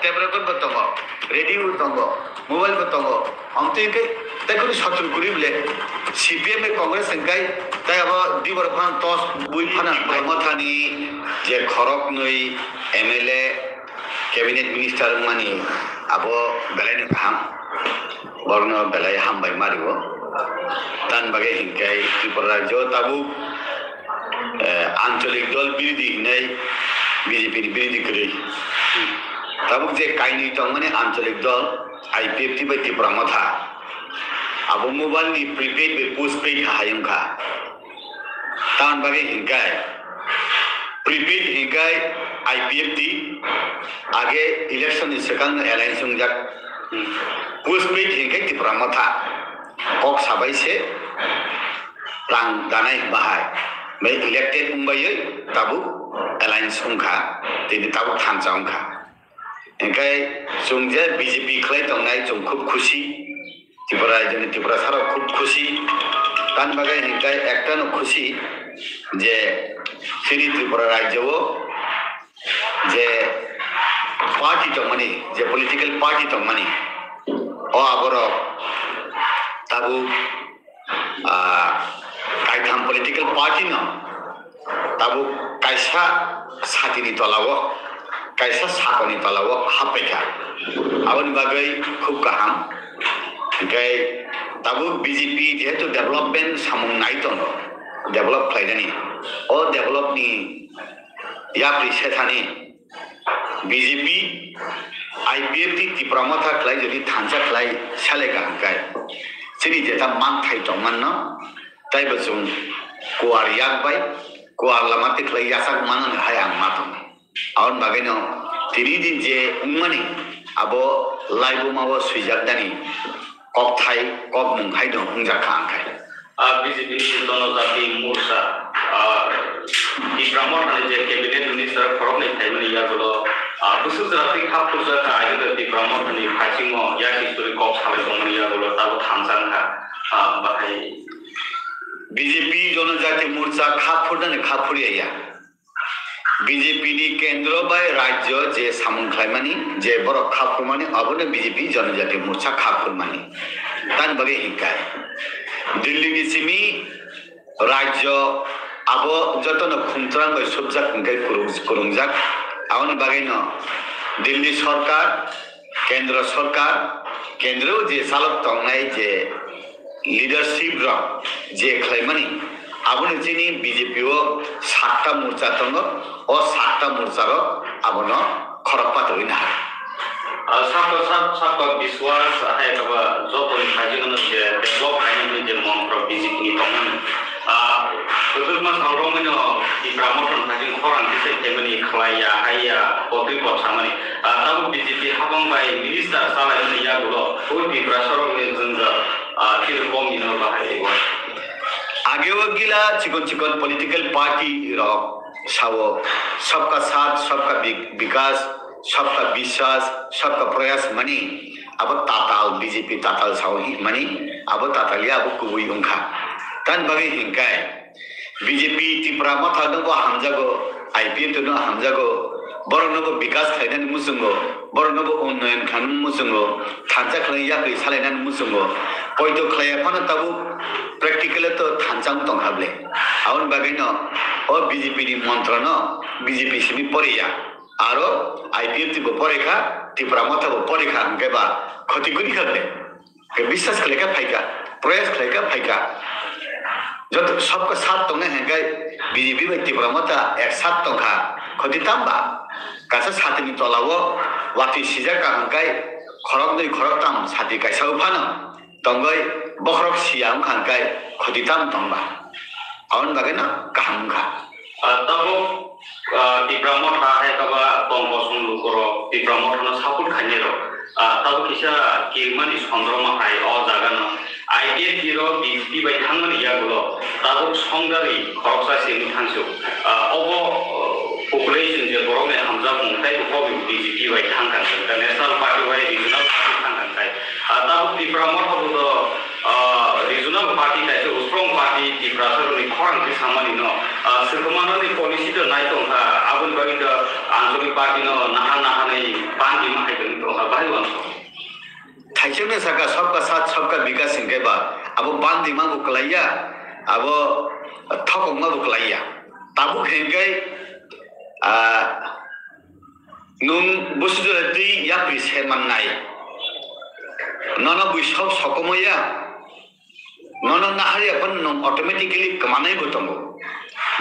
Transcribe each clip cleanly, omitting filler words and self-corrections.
Tape record बतंगो radio बतंगो mobile बतंगो हम तो इनके तक शत्रु करी बोले सीपीएम में कांग्रेस इनकाई ताई अब दिवर फान तोस बुई फाना मथानी जे खरक नई एमएलए कैबिनेट मिनिस्टर मानी अब बेलायनि काम बरनो बेलाय हामबाय मारिगो तान बागे इनकाई त्रिपुरा जो ताबु आंचलिक दल बिरोधी नै बीजेपी बिरोधी करी तब जे काइनी तंगने आंचलिक दल आईपीएफ ती बाय त्रिपुरा मथा अब मोबाइल नि प्रीपेड बे पोस्टपेड हायंखा तान बागे हिंकाय प्रीपेड हिंकाय आईपीएफ ती आगे इलेक्शन सेकंड अलायंस संजाक पोस्टपेड हिंकाय त्रिपुरा मथा कक साबाय से रां दानाय बाहाय बै इलेक्टेड मुंबई ताबु अलायंस उनखा तिनि ताबु थांचा उनखा इनकाय जोंजे बीजेपी खलाय तंनाय जों खूब खुशी त्रिपुरा जोंनि त्रिपुरा सारा खूब खुशी तान बागै इनकाय एकटानो खुशी जे श्री त्रिपुरा राज्यओ जे पार्टी तंमानि जे पॉलिटिकल पार्टी तंमानि ओ आबर ताबु कायथाम पॉलिटिकल पार्टी न ताबु कायसा साथिनि तलाव कायसा साकनि तलाव हापेखा आबनि बागै खूब गाहाम ओमफ्राय ताबु बीजेपी जेहेतु डेभलपमेन्ट सामुं नाय दं डेभलप खालायनानै अ डेभलपनि याप्रि सेथानि बीजेपी आईपीएफ ति त्रिपुरा मथा खालाय जुदि थांसा खालाय सालेगा हांखाय जोंनि जेता मांथाय दंमोन न ताइबो जों कुवार याकबाय कुवार लामाते खालाय यासाक माननो हाया माथों आवन बागैनो तिनि दिन जे उममानि आबो लाइबो माबो सुइजाकदानि ककथाय कक मुंहाय दं उंजाखा आंखाय बीजेपी जनजाति मोर्चा त्रिपुरा मथानि जे कैबिनेट मिनिस्टर खरकनि थाइमनि यागुलो बुसुजाति खापुजा आयदा त्रिपुरा मथानि फासिङो या हिस्टोरी कक साले दंमनि यागुलो ताबो थांजांखा बाहाय बीजेपी जनजाति मोर्चा खाफुरदानि खाफुरिया बीजेपी नि केंद्र बाय राज्य जे सामुं खायमानि जे बर खाफुरमानि अबनो बीजेपी जनजाति मोर्चा खाफुरमानि तान बागे हिकाय दिल्ली नि सिमी राज्य आबो जतन खुमत्रांग बाय सबजाक हिकाय कुरुंजाक आवन बागे न दिल्ली सरकार केंद्र जे सालक तंनाय जे लीडरशिप र जे खायमानि आबनो जिनि बीजेपी ओ 7टा मोर्चा दङ ओ 7टा मोर्चा र आबनो खरकपात होइना साको विश्वास है कबा जो पनि फाजिगन जे डेभलप खाइने जे मंत्र बीजेपी नि दंमोन बेफोरमा सावरमनो त्रिपुरा मथन फाजिं खरान दिसे तेमनि खलाया हाया पति पछामनि ताबो बीजेपी हाबं बाय मिनिस्टार सालायनि यागुलो ओ त्रिपुरा सरकनि जोंगा तिरकम इनो बाहाय आगे वगिला चिकन पॉलिटिकल पार्टी रो सावो सबका साथ सबका विकास सबका विश्वास सबका प्रयास मनी अब ताताल बीजेपी ताताल सावो ही मनी अब तातालिया अब कुबुई उंखा तन बगे हिंकाय बीजेपी त्रिपुरा मथा दंगो हामजागो आईपीएफ तो हामजागो बरनगो विकास खायनानै मुसुंगो बरनगो उन्नयन खानु मुसुंगो थांजा खालाया कै सालायनानै मुसुंगो पयतो खालाया फाना ताबु प्र्याक्टिकल तो थांचां दं हाबले आवन बागैनो ओ बीजेपी नि मन्त्र न बीजेपी सिमी परिया आरो आईपीएफ तिबो परेखा त्रिपुरा मथाबो परेखा हंकेबा खतिगुनि खाबले के विश्वास खलेका फाइका प्रयास खलेका फाइका जत सबका साथ दंने हंकाय बीजेपी बाय त्रिपुरा मथा एक साथ दंखा खतितामबा कासा साथनि तलावो वाति सिजाका हंकाय खरकताम साथि कायसाउ फानो तंगै बखरक सियां खानकाय खतिताम तंबा आवन बागैना काहंखा ताबो त्रिपुरा मथा है कबा तंग संलु करो त्रिपुरा मथन सापोर्ट खानेरो ताबो किसा किरमानि चंद्रमा हाय अ जागान आईडिया जिरो बीजेपी बाय थांमनि यागुलो ताबो संगारि खरकसा सेनि थांसो अबो पपुलेशन जे बरमे हमजा मुंथाय को बीजेपी बाय थांखान नेशनल पार्टी बाय रिजनल पार्टी थांखान ताबो त्रिपुरा मथाबो regional party kaisa strong party Tripura saroni khorang ke samani no sirkomano ni policy to nai to abun bagi to anjolik party no naha nei bandi ma hai to bai wan थाइचंग सका सबका साथ सबका विकास इनके बा अब बांध दिमाग उकलाइया अब थक उमा उकलाइया ताबु खेंगे नुम बुसुदती या पिसे मननाय नन बुइसौ सकमया नन नाहारि अपन नुम ऑटोमेटिकली कमानाय बतंगो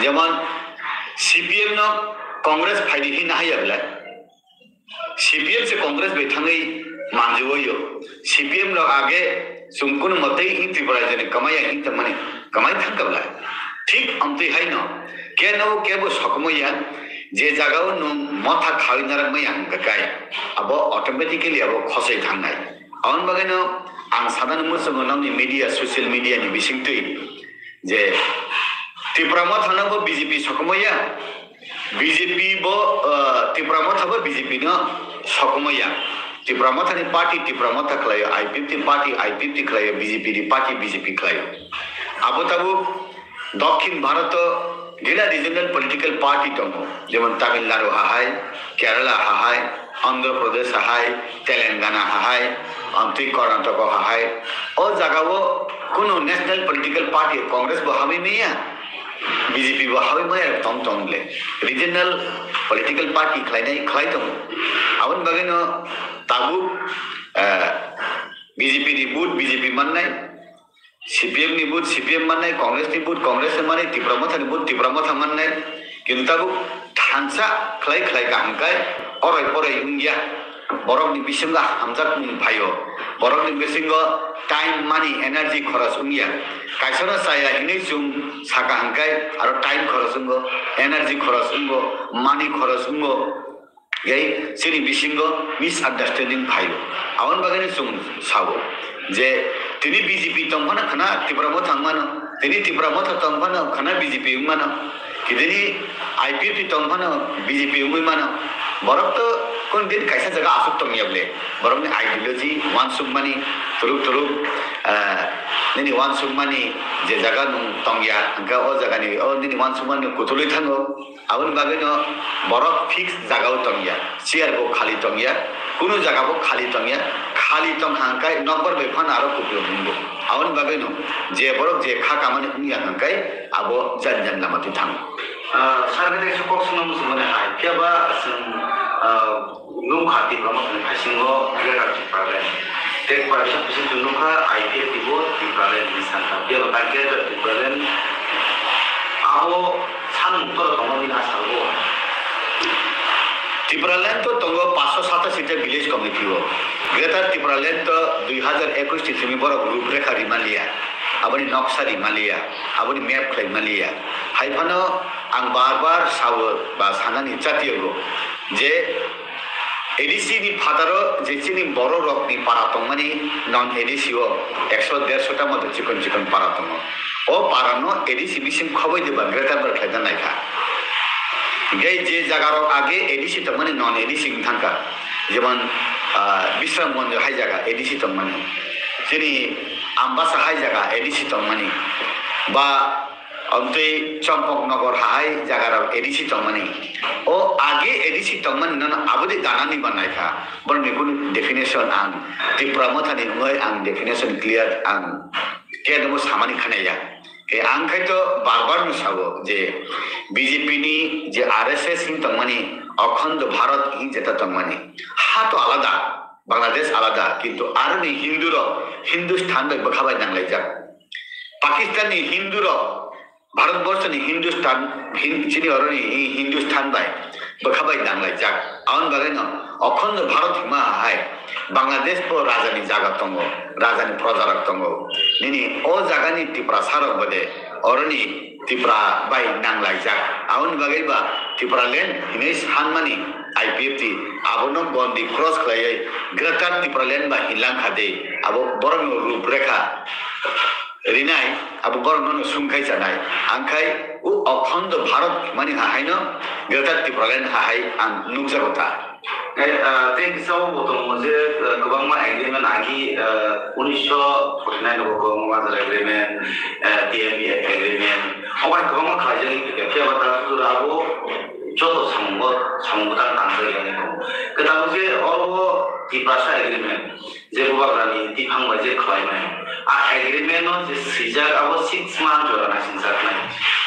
जेमन सीपीएम न कांग्रेस फाइदि ही नाहाय अबला सीपीएम से कांग्रेस बैठांगै मानजुयो सीपीएम लोग आगे सुमकुन मते ही त्रिपुरा जने कमाया ही तमने कमाई थकबला ठीक अंते है न के नो के बो सकमया जे जगाव न मथा खाइनर मया गकाय अब ऑटोमेटिकली अब खसै थांनाय आउन बगैनो आं सादान मुसंग ननि मीडिया सोशल मीडिया नि बिसिंतै जे त्रिपुरा मथानो बो बीजेपी सकमया बीजेपी बो त्रिपुरा मथाबो बीजेपी न सकमया त्रिपुरा मथानि पार्टी त्रिपुरा मथा खलायो आईपीएफटी पार्टी आईपीएफटी खलायो बीजेपी नि पार्टी बीजेपी खलायो आबो ताबो दक्षिण भारत गेला रिजनल पॉलिटिकल पार्टी दङ जेमन तामिलनाडु हाय केरला हाय आंध्र प्रदेश हाय तेलंगाना हाय आमति कर्नाटक हाय ओ जगावो कुनो नेशनल पॉलिटिकल पार्टी कांग्रेस बो हाबै मैया बीजेपी बो हाबै मैया तम तमले रिजनल पॉलिटिकल पार्टी खलाय दङ आवन बगैनो ताबु बीजेपी नि बुथ बीजेपी माननाय सीपीएम नि बुथ सीपीएम माननाय कांग्रेस नि बुथ कांग्रेस नि माने त्रिपुरा मथानि बुथ त्रिपुरा मथा माननाय किन्तु ताबु थांसा खलाय गांगाय अराय पराय इंडिया बरकनि बिसिंगा हामजाक फायो बरकनि बिसिंग टाइम मानी एनर्जी खरच इंडिया कायसना साया हिनै जुम साका हांगाय आरो टाइम खरच इंगो एनर्जी खरच इंगो मानी खरच इंगो यही सिनी बिसिंगो मिसअंडरस्टैंडिंग फायो आवन बगैनो जुम सावो जे तिनी बीजेपी तंफाना खना त्रिपुरा मथा मानो तिनी त्रिपुरा मथा तंफाना खना बीजेपी मानो किदिनी आईपीएफटी तंफाना बीजेपी मानो बरक तो कोन दिन कैसा जगह आसुक तंगियाबले बरक ने आइडियोलॉजी वान सुमनी तुरुक निनी वान सुमनी जे जगह नु तंगिया अंका ओ जगह नि ओ निनी वान सुमनी कुतुलै थांगो आवन बागैनो बरक फिक्स जगह तंगिया चेयर को खाली तंगिया कुनु जगह को खाली तंगिया खाली तंग हांकाय नंबर बेफान आरो कुपलो मुंगो आवन बागैनो जे बरक जे खा कामानि उनिया हांकाय आबो जानजान लामाति थांगो सारगते सकसनो मुसमने हाय केबा नुखा त्रिपुरा मथानि फासिंगो ग्रेटर त्रिपुरा टेक पार्टी पिसिं नुखा आईपीएफ दिबो त्रिपुरा नि सानथा केबा ग्रेटर त्रिपुरा आबो सान उत्तर तमनि आसारबो त्रिपुरा लैंड तो तंगो 507 सीटें विलेज कमिटी हो ग्रेटर त्रिपुरा लैंड तो 2021 तिथिनि बरक रूपरेखा रिमालिया आबनि नक्शा रिमालिया आबनि मैप खैमालिया हाइफानो आं बार सावो बा सानानि जातियगो जे एडीसी नि फादारो जेचिनि बरो रकनि पारा तंमानि नन एडीसी ओ 100-150 टा मत चिकन पारा तंगो ओ पारानो एडीसी बिसिम खबै देबा ग्रेटर बर खैदा नायखा गे जे जगारो आगे एडीसी तंमानि नन एडीसी थांका जेमन विश्राम मन्दिर हाय जगा एडीसी तंमानि जेनि आम्बासा हाय जगा एडीसी तंमानि बा अंते चंपकनगर हाय जगारो एडीसी तंमानि ओ आगे एडीसी तंमानि नन आबदि दानानि बनायखा बरनि कुन डेफिनेशन आं त्रिपुरा मथानि मै आं डेफिनेशन क्लियर आं केदमो सामानि खनाया के आं खायतो बार नुसावो जे बीजेपी नि जे आरएसएस हिं तंमानि अखंड भारत हिं जेता तंमानि हा तो आलादा बांग्लादेश आलादा किंतु आरनि हिंदुरो हिंदुस्तान बे बखाबाय नांलायजाक पाकिस्ताननि हिंदुरो भारतवर्ष नि हिंदुस्तान चिनि अरनि हिंदुस्तान बाय बखाबाय नांलायजाक आउन बागैनो अखंड भारत हिमा हाय बांग्लादेश को राजानि जागा तंगो राजानि प्रजारक तंगो निनि ओ जागानि त्रिपुरा सारक बदे अरनि त्रिपुरा बाय नांलायजाक आउन बागैबा त्रिपुरा लैंड हिनै सानमानि आईपीएफटी आबोनो गन्दी क्रस खलायै ग्रेटर त्रिपुरा लैंड बा हिलांखा दे आबो बरं रूपरेखा रिनाय आबो बरं सुंखाय जानाय आंखाय उ अखंड भारत मानि हाहायनो ग्रेटर त्रिपुरा लैंड हाहाय आं नुजागोता Thank you so much. Kubang agreement lagi 1949 ko kubang agreement, TMB agreement. Awak kubang kerja ni kerja bata tu aku jodoh sambutan tangga ni ko. Kita mesti orang di bahasa agreement. Je buat lagi di hang baca climate. Agreement no je sejak aku 6 months orang nasi saknai.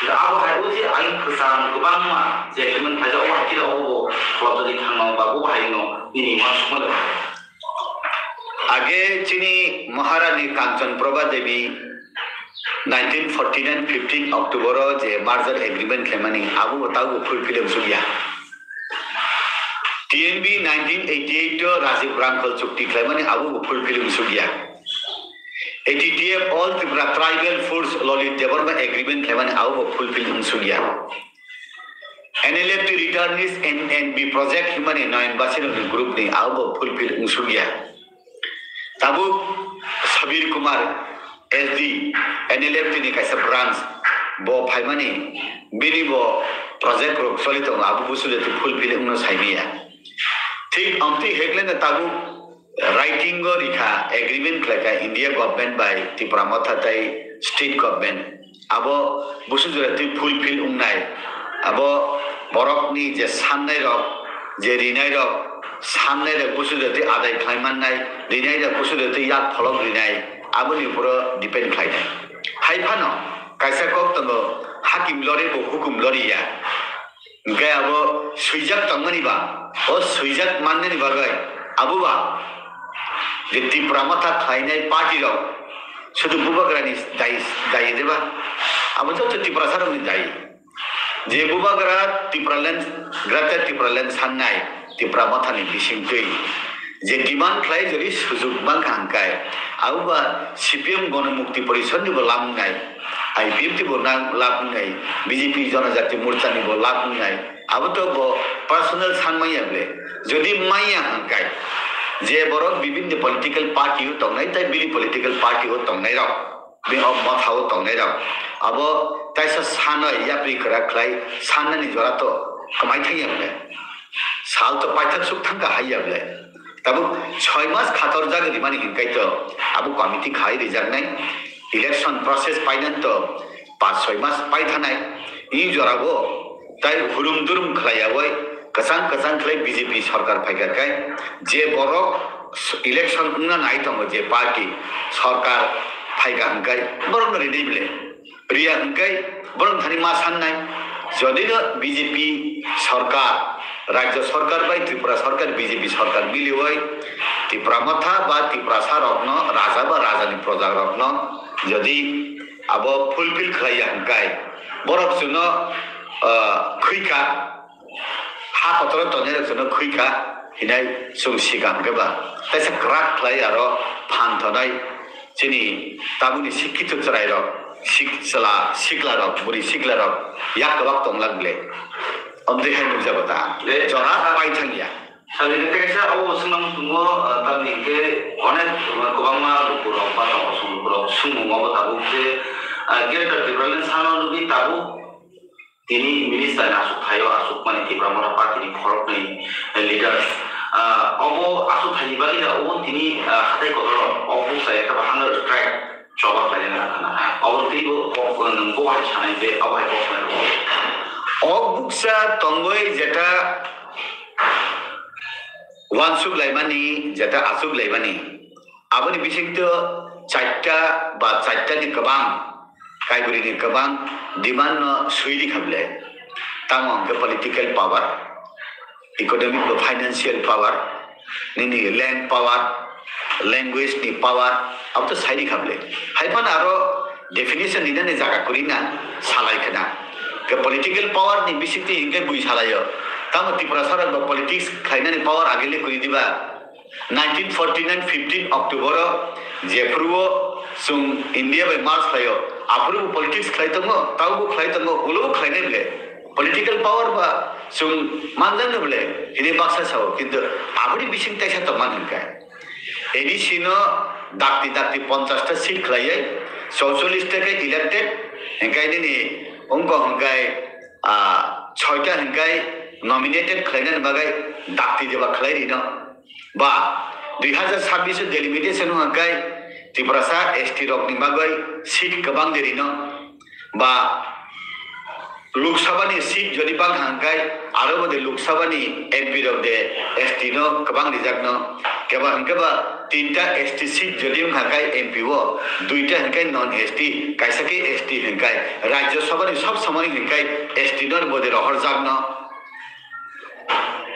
Aku hari tu aing kesan kubang mah je agreement kerja awak kita aku kalau jadi hang babu hari no ini masuk mana? आगे चीनी Maharani Kanchan Prabha Devi 1914 15 October जे merger agreement लेमानी आबू बताओ fulfil सुगिया TNB 1988 Rajiv ब्रांकल चुक्ति लेमानी आबू फुलफिल सुगिया ATTF all Tripura tribal force Lolit Development Agreement लेमानी आबू फुलफिल सुगिया NLF returnees NNB project humani नयन बासिर ग्रुप ने आबू fulfil Sugiya ताबू Sabir Kumar SD NLF ni kaisa branch bo phaimani bini bo project ro solito abu busu de fulfill unno saimiya thik amti heklen tabu writing go rikha agreement klaka India government by Tripura mathatai state government abo busu de fulfill unnai abo borok ni je samnai rok je rinai rok samnai re busu de adai khlaiman nai rinai re busu de yak pholok rinai aboni pura depend khlaina haifano kaisa kok tango hakim lori bo hukum lori ya ngai abo suijak tangani ba o suijak manne ni bagai abu ba je Tripura matha khlainai party ro শুধু বুবাগ্রানি দায়ী দেবা abo to Tripura sarong ni dayi je bubagra Tripuraland sannai Tripura matha ni bising tui je demand khlai jori sujug bang hangkai auba CPM গণমুক্তি পরিষদ নিব লাভ নাই IPF tube লাভ নাই BJP জনজাতি মোর্চা নিব লাভ নাই আবো তো পার্সোনাল সানমাই আবলে যদি মাইয়া হংকাই যে বড় বিভিন্ন পলিটিক্যাল পার্টি ও তংনাই তাই বিলি পলিটিক্যাল পার্টি ও তংনাই রাও বি অব মাথাও তংনাই রাও আবো তাইসা সানয় ইয়াপ্রি করা খলাই সাননানি জরা তো কমাই থাইয়াবলে সাল তো পাইথাক সুখ থাঙ্কা হাইয়াবলে তাবো 6 মাস খাতর জাগরি মানে হিনকাই তো আবু কমিটি খাই রিজার্ভ নাই ইলেকশন প্রসেস পাইনান তো 5-6 মাস পাই থানাই ই জরাবো তাই হুরুম দুরুম খলাইয়াবই কসাং খলাই বিজেপি সরকার ফাইগারকাই যে বড় ইলেকশন না নাই তো যে পার্টি সরকার ফাইগা হংকাই বরং রেডি বলে রিয়া হংকাই বরং ধানি মা সান নাই যদি বিজেপি সরকার রাজ্য সরকার বাই ত্রিপুরা সরকার বিজেপি সরকার মিলি হয় ত্রিপুরা মাথা বা ত্রিপুরা রত্ন রাজা বা রাজানি প্রজা রত্ন যদি আব ফুলফিল খাইয়া হংকাই বরফ জন্য খৈকা হা পতর তনের জন্য খৈকা হিনাই সুং সিগাম গেবা তাইসা গ্রাক খাই আর ফানথনাই যিনি তাবুনি শিক্ষিত চরাই রক শিখলা রক বুড়ি শিখলা রক ইয়াক গবাক তংলাগলে অমদেহাই নুজাবতা জরা পাই থাঙ্গিয়া সাবিনে কেসা ও সুনাম সুমো তাবনিকে অনেক গোবাংমা লুকুর বাতা অসুলুকুর সুমো মবতা বুকে গেটার ত্রিপুরালেন সানালুবি তাবু তিনি মিনিস্টার আসুক থাইও আসুক মানে ত্রিপুরা মরা পার্টিনি খরক নেই লিডার অব আসুক থাইবালি ও তিনি হাতাই কদর অবুসাই একটা হাঙ্গার স্ট্রাইক জবাব লাগে না খানা অবতিব গোহাই ছানাই বে আবাই কখনো অবুকসা তঙ্গই যেটা ওয়ানসুক লাইমানি যেটা আসুক লাইমানি আপনি বিশেষত চারটানি গোবাং কাইগুরিনি গোবাং ডিমান্ড সুইলি খাবলে তাম অঙ্কে পলিটিক্যাল পাওয়ার ইকোনমিক বা ফাইন্যান্সিয়াল পাওয়ার নিনি ল্যান্ড পাওয়ার ল্যাঙ্গুয়েজ নি পাওয়ার আব তো সাইডি খাবলে হাইফান আরো ডেফিনেশন নিদানে জায়গা করি না সালাইখানা পলিটিক্যাল পাওয়ার নি বিশেষত ইনকে বুঝ সালাইও তাম ত্রিপুরা সরকার বা পলিটিক্স খাইনানি পাওয়ার আগেলে করি দিবা 1949 15 অক্টোবর যে অ্যাপ্রুভ সুং ইন্ডিয়া বাই মার্চ খাইও অ্যাপ্রুভ পলিটিক্স খাইতঙ্গো তাওবো খাইতঙ্গো উলো খাইনে বলে পলিটিক্যাল পাওয়ার বা সুং মানজানো বলে হিনে বাক্সা সাও কিন্তু আবরি বিশিং তাইসা তো মানকায় এডিসিনো ডাকতি 50টা সিট খাইয়ে 44 টাকা ইলেক্টেড হেঙ্কাইনি নি অঙ্ক হঙ্কাই 6টা হেঙ্কাই nominated খাইনান বাগাই dakti jeba khlairi no ba 2026 delimitation hangkai Triprasa ST rok ni bagai seat kebang deri no ba Lok Sabha ni seat jadi bang hangkai aro bode Lok Sabha ni MP rok de ST no kebang dijak no keba hangkai ba tinta ST seat jadi hangkai MP wo duita hangkai non ST kaisa ke ST hangkai Rajya Sabha ni sab samani hangkai ST no bode rohor jak no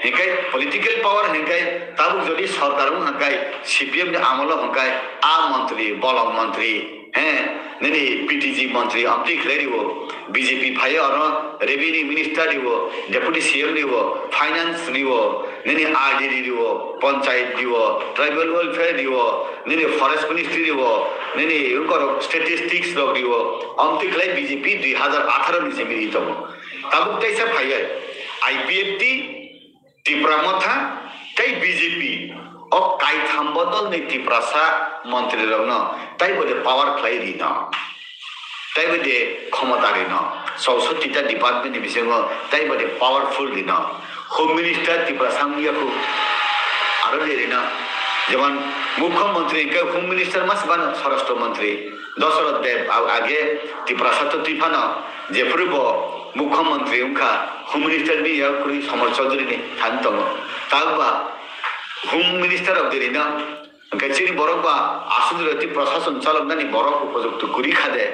hangkai political power hangkai tabuk jadi sarkar hangkai CPM ni amalo hangkai a mantri bolong mantri nini PTG mantri amti kleri wo BJP phaya aro revenue minister ni wo deputy CM ni wo finance ni wo nini RDD ni wo panchayat ni wo tribal welfare ni wo nini forest ministry ni wo nini unkor statistics rok ni wo amti kleri BJP 2018 ni se miri tomo tabuk taisa phaya IPFT Tipramotha tai BJP o kai thambodol ni Triprasa মন্ত্রী rock ন তাই বলে পাওয়ার fly দি ন তাই বলে ক্ষমতারি ন 64টা department বিষয় তাই বলে পাওয়ারফুল দি ন হোম মিনিস্টার Triprasa মিয়াকু আরো দেরি না যেমন মুখ্যমন্ত্রী কে হোম মিনিস্টার মাস বান স্বরাষ্ট্রমন্ত্রী দশরথ দেব আগে Triprasa তো টিফান যে পূর্ব মুখ্যমন্ত্রী উনকা হোম মিনিস্টার নি ইয়াকুরি সমর চৌধুরী নি থানতম তাগবা হোম মিনিস্টার অফ দেরি না গেছিনি বরক বা আসুদরতি প্রশাসন চালক নানি বরক উপযুক্ত করি খাদে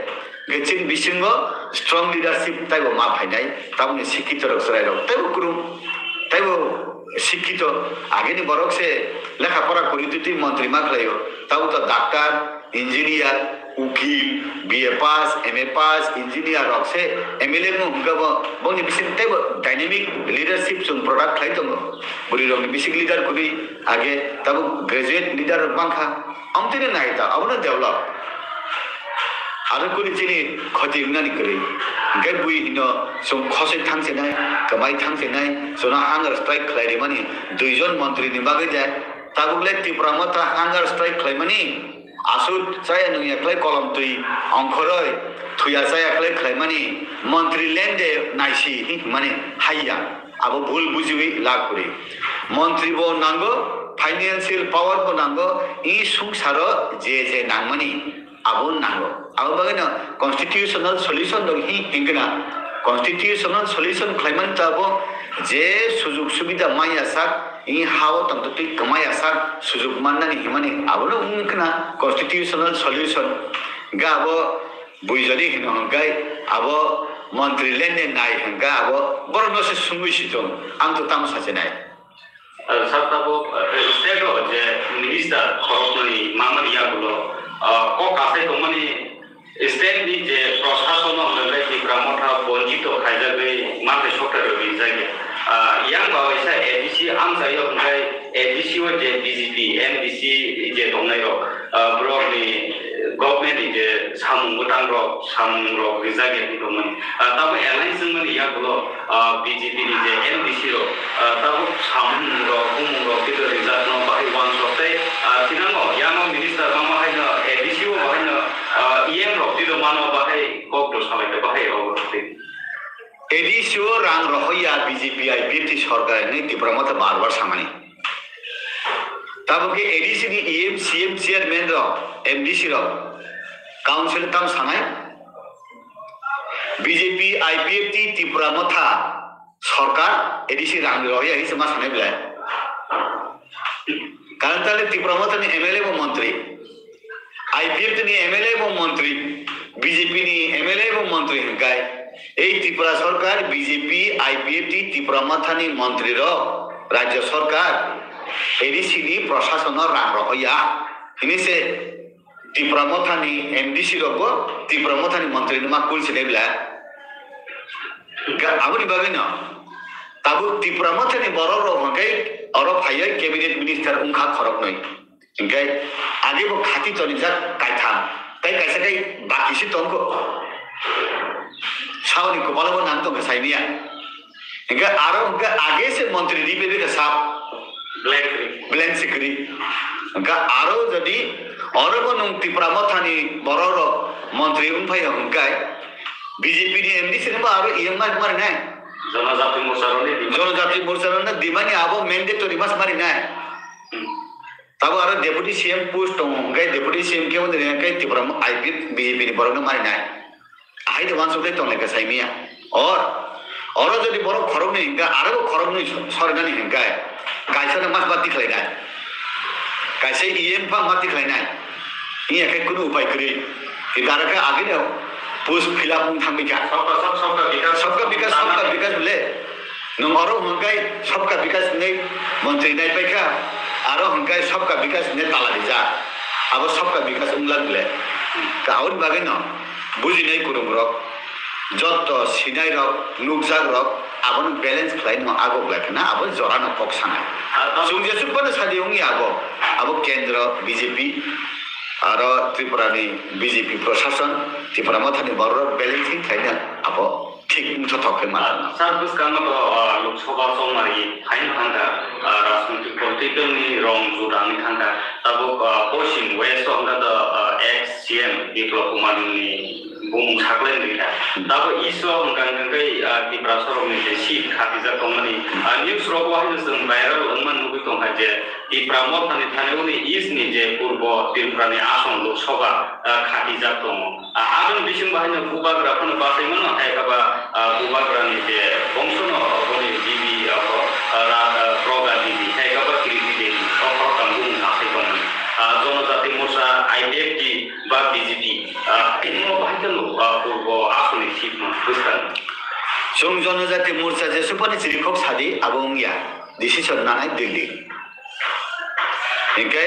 গেছিনি বিসঙ্গ স্ট্রং লিডারশিপ তাইব মা ভাইনাই তাবনি শিক্ষিত রকসরাই রক তাইব কুরুম তাইব শিক্ষিত আগেনি বরক সে লেখাপড়া করি তুই মন্ত্রী মাখলাইও তাও তো ডাক্তার ইঞ্জিনিয়ার উকিল BA pass MA pass engineer রকসে MLA মু হুঙ্গাব বনি বিসিং তাইব ডাইনামিক লিডারশিপ সুন প্রোডাক্ট খাই দङ বুড়ি রকম বিসিক লিডার করি আগে তাবো গ্রাজুয়েট লিডার বাংখা আমতিনে নাইতা আবনা ডেভেলপ আরো করি চিনি ক্ষতি নানি করি গে বুই হিন সম খসে থাংছে নাই কমাই থাংছে নাই সোনা হাঙ্গার স্ট্রাইক খাইরে মানি দুইজন মন্ত্রী নি বাগে যায় তাবুলে Tipramotha হাঙ্গার স্ট্রাইক খাইমানি আসুদ saya nung yaklai kolom tui angkhoroi thuya saya yaklai khlaimani mantri lende naisi mane haiya abo bhul bujiwi lagkuri mantri bo nango financial power bo nango I sungsaro je nangmani abo nango abo bagena constitutional solution dog hingna constitutional solution khlaiman tabo je sujuk subida maya sak I how tanto ti kamaya sak sujuk manani himani abono unkna constitutional solution gabo buijani hino gai abo mantri lenne nai hanga abo borno se sumuishitong amto tamsa senai sabtabo stego je minister khorokni mamani yagulo ko kase komani state ni je প্রশাসন অনুযায়ী Tipramotha বঞ্চিত খাইজাবে মাতে সরকার বিজাগে yang bawa isa ADC am saya ungai ADC wa je BJP MDC je dongai ro bro ni government je samung butang ro rizage ni domani tabu alliance mani ya gulo BJP ni je MDC ro tabu samung ro kumung ro kido rizat no bai wan sote tinango yang minister mama haina ADC wa haina EM ro tido mano bai kok do samai to bai ro এডিসিও রাং রহইয়া BJP IPFT সরকার নেই Tipramotha বারবার সামানি তাবকে ADC নি EM CM chairman র MDC র কাউন্সিল তাম সানাই বিজেপি আইপিএফটি Tipramotha সরকার এডিসি রাং রহইয়া হিসে মা সানাই বলে কারণ তাহলে Tipramotha নি MLA ও মন্ত্রী আইপিএফটি নি MLA ও মন্ত্রী বিজেপি নি MLA ও মন্ত্রী গায় এই ত্রিপুরা সরকার বিজেপি আইপিএফটি Tipramotha নি মন্ত্রীর রাজ্য সরকার এডিসি নি প্রশাসন রাং রহইয়া হিনিসে Tipramotha নি এমডিসি রব Tipramotha নি মন্ত্রী মা কুলছে নেবলা আমনি বাবে না তাবু Tipramotha নি বড় রব হকে অর ফাইয়া ক্যাবিনেট মিনিস্টার উনখা খরক নই ইনকাই আগে বো খাতি তনি যা কাইথাম তাই কাইসা কাই বাকিসি তঙ্ক सावनी को बलबो नाम तो साइनिया इनका आरो उनका आगे से मंत्री दीपे के साफ ब्लैंक सिकरी इनका आरो जदी औरो को नुं Tipramotha नि बरोर मंत्री उनफाय उनका बीजेपी नि एमडीसी ने आरो ईएमआर मार नै জনজাতি মোর্চারনি জনজাতি মোর্চারনি দিমানি আবো ম্যান্ডেটরি মাস মারি নাই তাবো আর ডেপুটি সিএম পোস্ট দङ गाय डेपुटी सीएम के उन्दै गाय त्रिपुरा आईपी बीजेपी नि बरनो मारि नाय आइ द वान्स उदै तंले का साइमिया और जदि बर खरग नि हिंगा आरो खरग नि सरगानि हिंगा गायसना मास बाति खलायनाय गायसे ईएम पा माति खलायनाय इ एखे कुनु उपाय करि इ दारका आगे न पोस्ट फिलअप मुं थांबिका सबका विकास बोले नों अरो हंगाय सबका विकास नै मंत्री नाय पाइका आरो हंगाय सबका विकास ने ताला दिजा अब सबका विकास उंगला बोले गाउन बागे न बुझिनाय कुरुम रक जत सिनाय रक नुकजाक रक आबन बैलेंस खलाय न आगो ब्लाकना अब जरा न पक्षाना सुंजे सुपन सादि उंगी अब केंद्र बीजेपी आरो त्रिपुरा नि बीजेपी प्रशासन त्रिपुरा मथानि बर बैलेंसिंग खायना अब ठीक मुथ थखे माना सार्विस कानो तो लोकसभा सममारि हाइन थांगा राजनीति पॉलिटिकल नि रंग जुदानि थांगा तबो पश्चिम वेस्ट हमदा the ex CM Biplab Kumar नि बुम छाकलेन दिला तबो इसो हमगांगै त्रिपुरा सरमनि जे सीट खातिजा तंगनि न्यूज रग वाहिनो जों भाइराल ओंमान नुबि दंहा जे त्रिपुरा मथानि थानायनि इस नि जे पूर्व त्रिपुरा नि आसन लोकसभा खातिजा दङ आगन बिसिं बाहायनो बुबाग्राफोरनो बासायमोन हायखाबा बुबाग्रानि जे बंशनो बनि बिबि प्रगा बिबि हायखाबा क्रिटिदे सफर कांगुं हासायगोन जनजाति मोर्चा आईएफटी बा बीजेपी इनो बाहायनो पूर्व आसनि सीट बुस्तान जों जनजाति मोर्चा जे सुपनि चिरिखक सादि आबंगिया डिसिसन नानाय दिल्ली इनके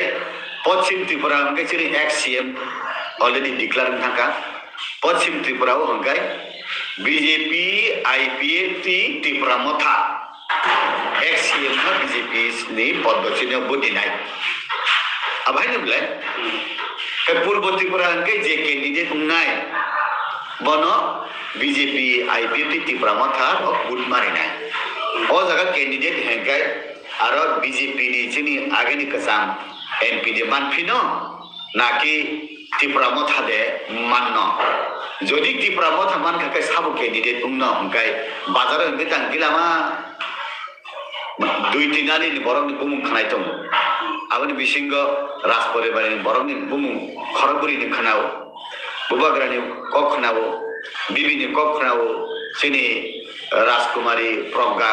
पश्चिम त्रिपुरा के चिरि एक्स सीएम ऑलरेडी डिक्लेयर थाका पश्चिम त्रिपुरा हंगाय बीजेपी आईपीएफटी त्रिपुरा मथा एक्स सीएम का बीजेपी नि पद्धति ने बुदिनाय अब हायनो ब्ले के पूर्व त्रिपुरा के जे कैंडिडेट उंनाय बनो बीजेपी आईपीएफटी त्रिपुरा मथा बुट मारिनाय ओ जगह कैंडिडेट हंगाय आरो बीजेपी नि चिनि आगेनि कसाम एमपी जे मानफिनो नाकि त्रिपुरा मथा दे माननो जदि त्रिपुरा मथा मान खाय साबो कैंडिडेट उंनो हंगाय बाजार हंगे तांगिलामा दुई तिनानि बरंनि बुमुं खानाय दं आबनि बिसिंग राजपरिबारनि बरंनि बुमुं खरगुरिनि खानाव बुबाग्रानि कखनाव बिबिनि कखनाव सिनि राजकुमारी प्रज्ञा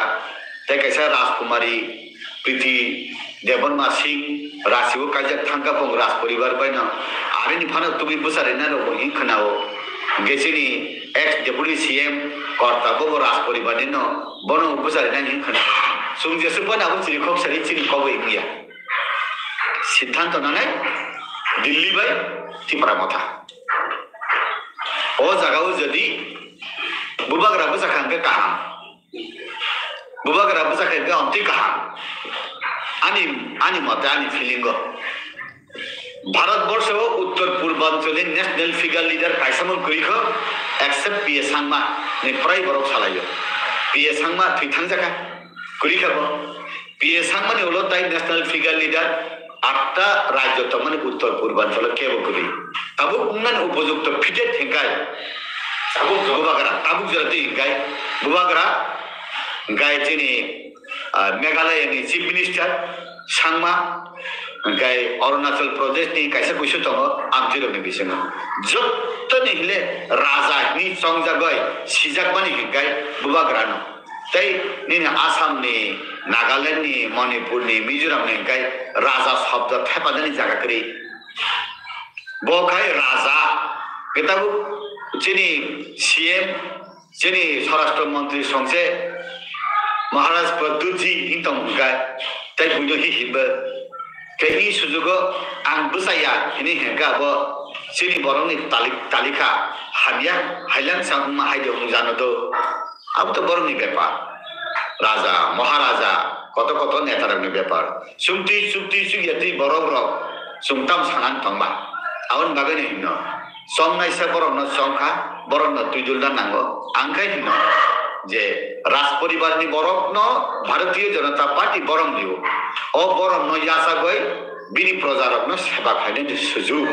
तेकायसा राजकुमारी प्रीति देवनमा सिंह रासिबो काजक थांगा पं राजपरिबार बायना आरेनि फानो तुबि बुसारेना रो हि खनाव गेसिनि एक्स डेपुटी सीएम कर्ताबो राजपरिबारनि न बनो बुसारेना हि खनाव सुंजे सुपना अब चिरिखक सारि चिरिखक इगिया सिद्धांत नानाय दिल्ली बाय त्रिपुरा मथा ओ जगाव जदि बुबाग्रा बुसाखांगे काहाम बुबाग्रा बुसाखांगे अंति काहाम आनी मते आनी फिलिंग भारतवर्ष उत्तर पूर्वांचल नेशनल फिगर लीडर कायसामन गैख एक्सेप्ट पीए सांगमा ने प्राय बरक सालायो पीए सांगमा थैथां जाका गैखाबो पीए सांगमानि उलो ताइ नेशनल फिगर लीडर 8टा राज्य तमने उत्तर पूर्वांचल केबो गरि ताबो उन्नन उपयुक्त फिटेड हेंगाय ताबो बुबाग्रा ताबो जरति गाय बुबाग्रा गाय चिनि मेघालयनि चीफ मिनिस्टर सांगमा गाय अरुणाचल प्रदेश नि कायसा कुइसो दङ आमथिरनि बिसङ जत्तनि हिले राजा नि संजागय सिजाकमानि गाय बुबाग्रानो तै नि आसाम नि नागालैंड नि मणिपुर नि मिजोराम नि गाय राजा शब्द थेपादनि जागा करि बखाय राजा केताबु चिनि सीएम चिनि स्वराष्ट्र मंत्री संसे महाराज प्रदुजी हिंतम गाय तै बुइनो हिब केनि सुजुगो आं बुसाया हिनि हेगा ब सिनि बरंनि तालिका हाबिया हाइलां सामा हाइदो जानो दो अब तो बरंनि व्यापार राजा महाराजा कत कत नेतारनि व्यापार सुमति सुक्ति सुयति बरं रक सुमताम सानान तंबा आवन बागै हिनो संनायसा बरंनो संखा बरंनो तुइदुलना नांगो आंखाय हिनो जे राज परिवारनि बरंनो भारतीय जनता पार्टी बरं दिउ ओ बरंनो यासा गय बिनि प्रजारकनो सेवा खायनो सुजुग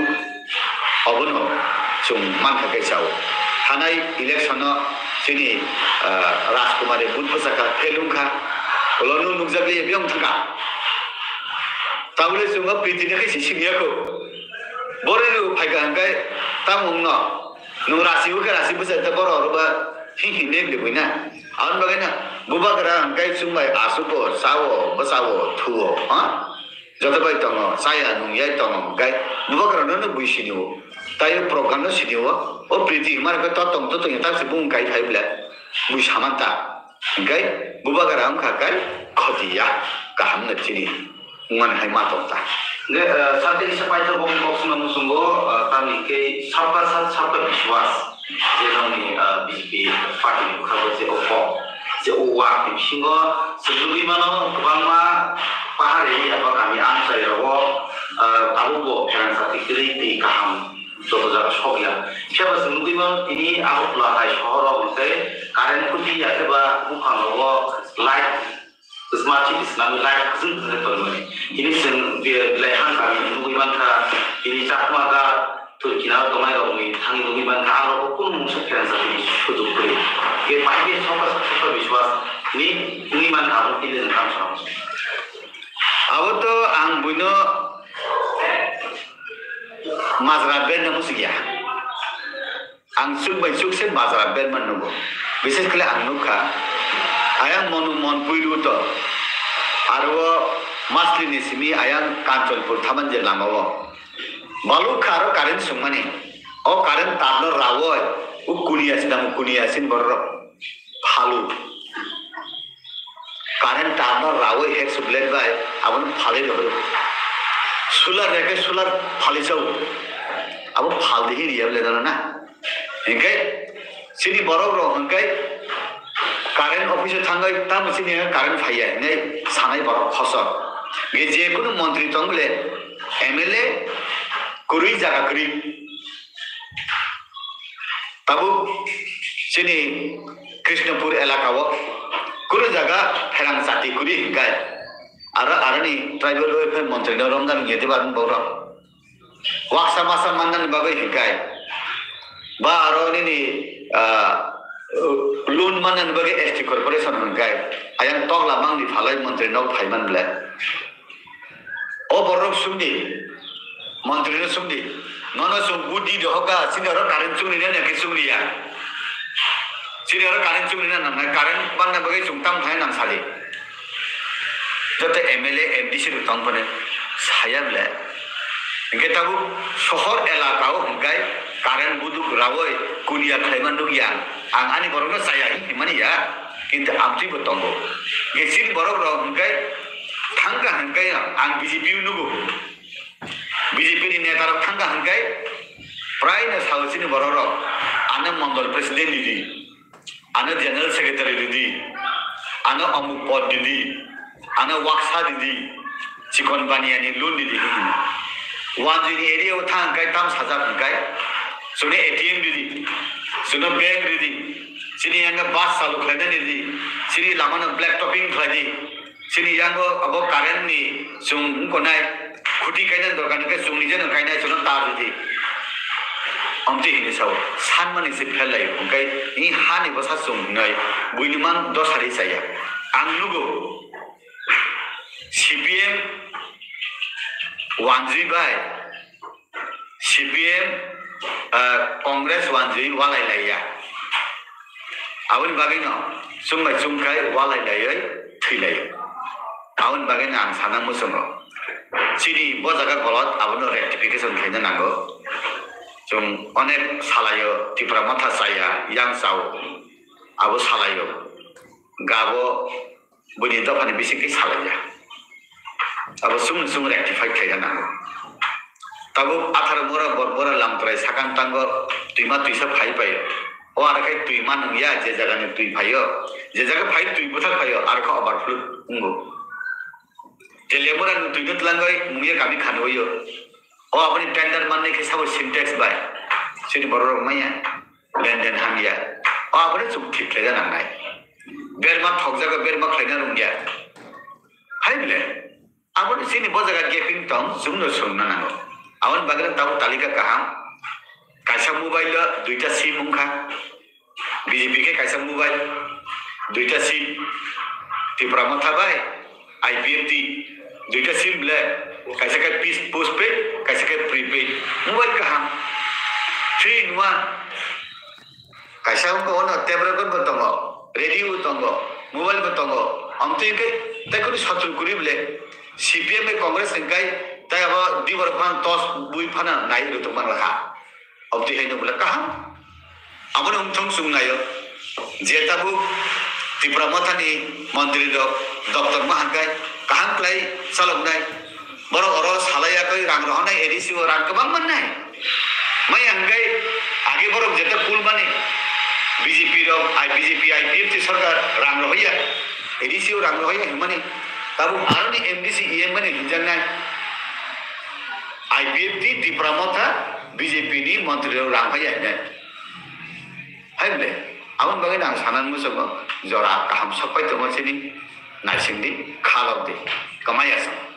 अबनो जों मानखाय साव थानाय election sini Rajkumar buat pesaka pelungka kalau nung jadi biang thaka tahu le semua piti nak sisi dia ko boleh lu pakai angkai tamu nung rasi besar terbaru rupa hihi bina awan bagaimana buba kerang angkai semua asupo sawo besawo tuo jatuh baik tongo saya nung yai tongo angkai buba kerang nung buisi ni tayo program nung sini oh priti kemarin kita tong yang tak sebung angkai thai bela buis hamanta angkai buba kerang angkai khodiya kaham nak sini ngan hai matong ta saat ini sampai tu box sungguh kami ke sabka biswas jadi ni BJP parti kalau si oppo si uwak di sini sebelum mana kebangma pahari apa kami ansai rawo abu bo jangan saat ini di kaham suatu jaga shopya siapa sebelum mana ini aku pelajari shahara boleh karen kuti ya sebab bukan rawo light smart city Islam light kesempatan perlu ini wilayah kami nunggu bangka ini cakma ka Turkina domai kami tangi nunggu bangka aro pun musuh keren sapi sudah beri ke pagi sampai biswas ini nunggu bangka aro tidak nak sama aku tu ang buno mazhab ben namu sekia ang sukses mazhab ben menunggu bisnes kele ang nuka ayang mon puilu to arwo masli nisimi ayang kancholpur thaman je lamawo balu kharo karen sumani o karen tabno rawo u kunia sin borro phalu karen tabno rawo hek sublet bai abon phale do sular reke sular phali chau abo phal dihi riya le dana na engkai sini borok ro engkai current অফিসে থাঙ্গাই তা মুছি নিয়ে current ফাইয়া নেই সানাই বড় খসর গে যে কোনো মন্ত্রী তংলে MLA কুড়ি জায়গা করি তাবু চিনি কৃষ্ণপুর এলাকাও কুড়ি জায়গা ফেরাং জাতি কুড়ি গায় আর আরনি ট্রাইবাল ওয়েলফেয়ার মন্ত্রী রমজান গিয়ে পারেন বড় ওয়াকসা মাসা মান্দান বাবাই হিকায় বা আরো নি loan mana bagi ST corporation hengkai ayang tong lamang di falai menteri nok phaiman bla o borok sumdi menteri no sumdi nono sum budi dohoka sinara karen sumni ne ke sumri ya sinara karen sumni na na karen banna bagi sumtam phai nam sali jote MLA MDC ru tong pone saya bla engke tabu শহর এলাকাও হংkai karen buduk rawoi kuliah khaiman dugian ang ani borok saya himani ya kintu amti botongo gesin borok ro hengkai thangka hengkai ang BJP nugo BJP ni neta ro thangka hengkai prai na sausini borok ro ana mandal president didi ana general secretary didi ana amuk pod didi ana waksa didi chikon baniani lun didi wanjini area o thangkai tam saja hengkai sune ATM didi sune bank didi sini yang bus salu khana didi sini lamana black topping khadi sini yang abo current ni sung konai khuti kaina dorkan ke sung nije kaina sune tar didi amti hini saw san mani se phelai kai ni hani basa sung ngai buiniman dosari saya angnugo CPM wanji bai CPM Kongres wanji walai laya awin bagino sumbai sumkai walai laya thilai awin bagino ang sanang musungo sini bojaga kolot awin rectification khaina nango sum onek salayo tipra matha saya yang saw abo salayo gabo buni dofani bisiki salaya abo sum rectify khaina nango tabu athar mora borbora lamtrai sakan tango tuima tuisa phai payo o arkai tuima nungya je jaga ne tui phayo je jaga phai tui bothak phayo arka overflow ungo telemora nu tuinut langai mungye kami khanoyo o apni tender manne ke sabo syntax bai sini boror maya lenden hamya o apni chuk thik lega nangai berma thok jaga berma khaina rungya hai bile apni sini bojaga gaping tong sumno sunna nango awan bagian tahu talika kaham kaisa mobile duita sim ungkha BJP के कैसा mobile दुईटा SIM Tripura में था भाई IPF T दुईटा SIM ले कैसे का पीस पोस्ट पे कैसे का प्रीपेड मोबाइल कहाँ 3 in 1 कैसा उनको ना टेबल को बताऊंगा रेडियो बताऊंगा मोबाइल बताऊंगा हम तो इनके तक कुछ शत्रु कुरी बोले सीपीएम में कांग्रेस इनका तय अब दीवार फान टॉस बुई फाना नाई तो मन रखा अब तो है ना बोला कहाँ अब ना उम्थों सुनायो जेता बु त्रिपुरा मथानी मंत्री दफ्तर में हंकाय कहाँ प्लाई सलग नाय बरो और सालाया कोई रंग रहना एडीसी और रंग कबांग मन नाय मैं हंकाय आगे बरो जेता पुल बने बीजेपी रो बीजेपी आईपीएफ की सरकार रंग रहिया एडीसी और रंग रहिया मने तब आरनी एमडीसी ईएम मने हिजन नाय आईपीएफ ती त्रिपुरा मथा बीजेपी नी मंत्री रंग रहिया नाय हाइबले आवन बगे ना सानान मुसो जरा काम सबै त मछिनी नाइसिंदी खालौ दे कमाया छ